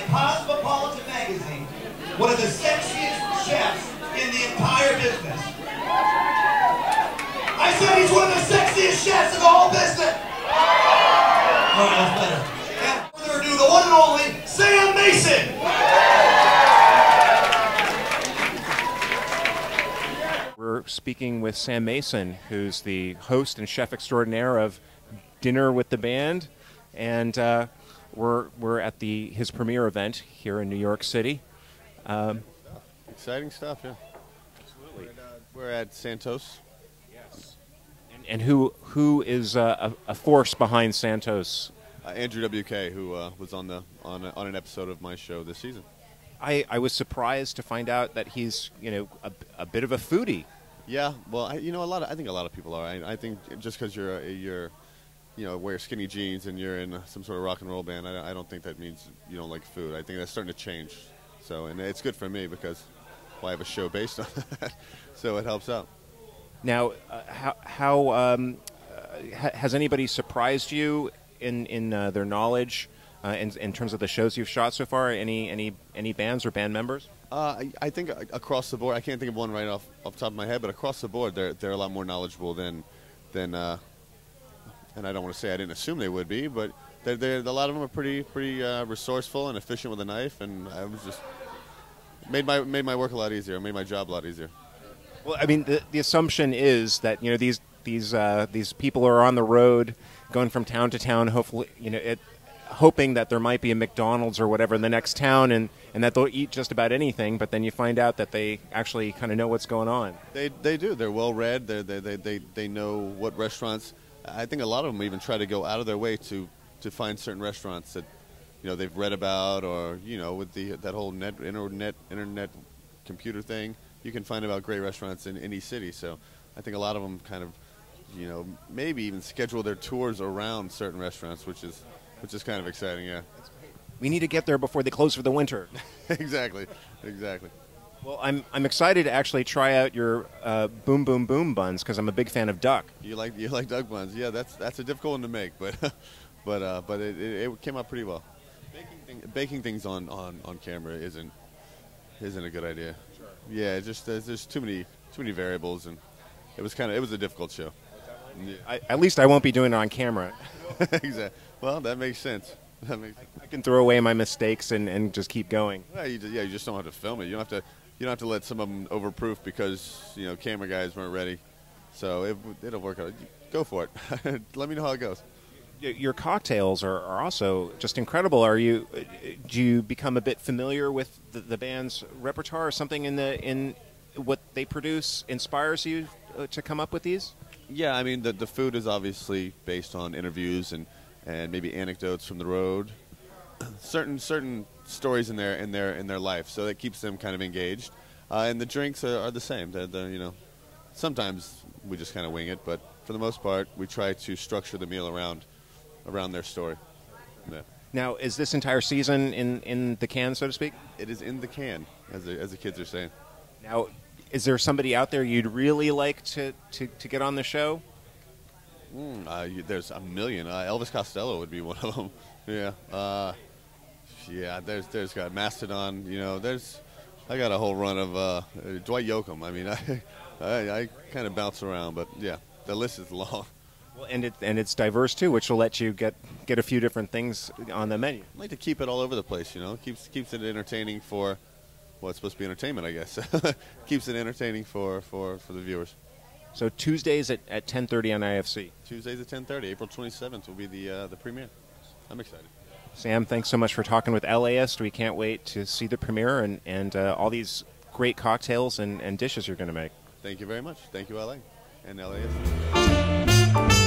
by Cosmopolitan magazine one of the sexiest chefs in the entire business. I said he's one of the sexiest chefs in the whole business. All right, that's better. And without further ado, the one and only Sam Mason. We're speaking with Sam Mason, who's the host and chef extraordinaire of Dinner with the Band, and we're at his premiere event here in New York City. Exciting stuff, yeah. Absolutely. We're at Santos. Yes. And who is a force behind Santos? Andrew W.K, who was on an episode of my show this season. I was surprised to find out that he's a bit of a foodie. Yeah, well, I think a lot of people are. I think just because you're wear skinny jeans and you're in some sort of rock and roll band, I don't think that means you don't like food. I think that's starting to change. So, and it's good for me because I have a show based on that, so it helps out. Now, how has anybody surprised you in their knowledge in terms of the shows you've shot so far? Any bands or band members? I think across the board, I can't think of one right off the top of my head, but across the board, they're a lot more knowledgeable than and I don't want to say I didn't assume they would be, but a lot of them are pretty resourceful and efficient with a knife, and I was just made my work a lot easier, made my job a lot easier. Well, I mean, the assumption is that these people are on the road, going from town to town, hopefully hoping that there might be a McDonald's or whatever in the next town, and that they'll eat just about anything. But then you find out that they actually kind of know what's going on. They do. They're well read. They know what restaurants. I think a lot of them even try to go out of their way to find certain restaurants that they've read about, or with that whole internet computer thing, you can find about great restaurants in any city. So I think a lot of them kind of maybe even schedule their tours around certain restaurants, which is kind of exciting. Yeah, we need to get there before they close for the winter. Exactly. Well, I'm excited to actually try out your boom boom boom buns because I'm a big fan of duck. You like duck buns? Yeah, that's a difficult one to make, but it came out pretty well. Baking things on camera isn't a good idea. Sure. Yeah, there's too many variables, and it was a difficult show. Yeah. At least I won't be doing it on camera. Exactly. Well, that makes sense. I can throw away my mistakes and just keep going. Well, you just don't have to film it. You don't have to let some of them overproof because camera guys weren't ready. So it'll work out. Go for it. Let me know how it goes. Your cocktails are also just incredible. Do you become a bit familiar with the band's repertoire, or something in what they produce inspires you to come up with these? Yeah, I mean the food is obviously based on interviews and maybe anecdotes from the road, certain stories in their life, so that keeps them kind of engaged. And the drinks are the same. Sometimes we just kind of wing it, but for the most part, we try to structure the meal around their story. Yeah. Now, is this entire season in the can, so to speak? It is in the can, as the kids are saying. Now, is there somebody out there you'd really like to get on the show? There's a million. Elvis Costello would be one of them. Yeah. Yeah. There's got Mastodon. I got a whole run of Dwight Yoakam. I mean, I kind of bounce around, but yeah, the list is long. Well, and it's diverse too, which will let you get a few different things on the menu. I like to keep it all over the place. Keeps it entertaining for. Well, it's supposed to be entertainment, I guess. Keeps it entertaining for the viewers. So Tuesdays at 10:30 on IFC. Tuesdays at 10:30. April 27th will be the premiere. I'm excited. Sam, thanks so much for talking with LAist. We can't wait to see the premiere and all these great cocktails and dishes you're going to make. Thank you very much. Thank you, LA and LAist.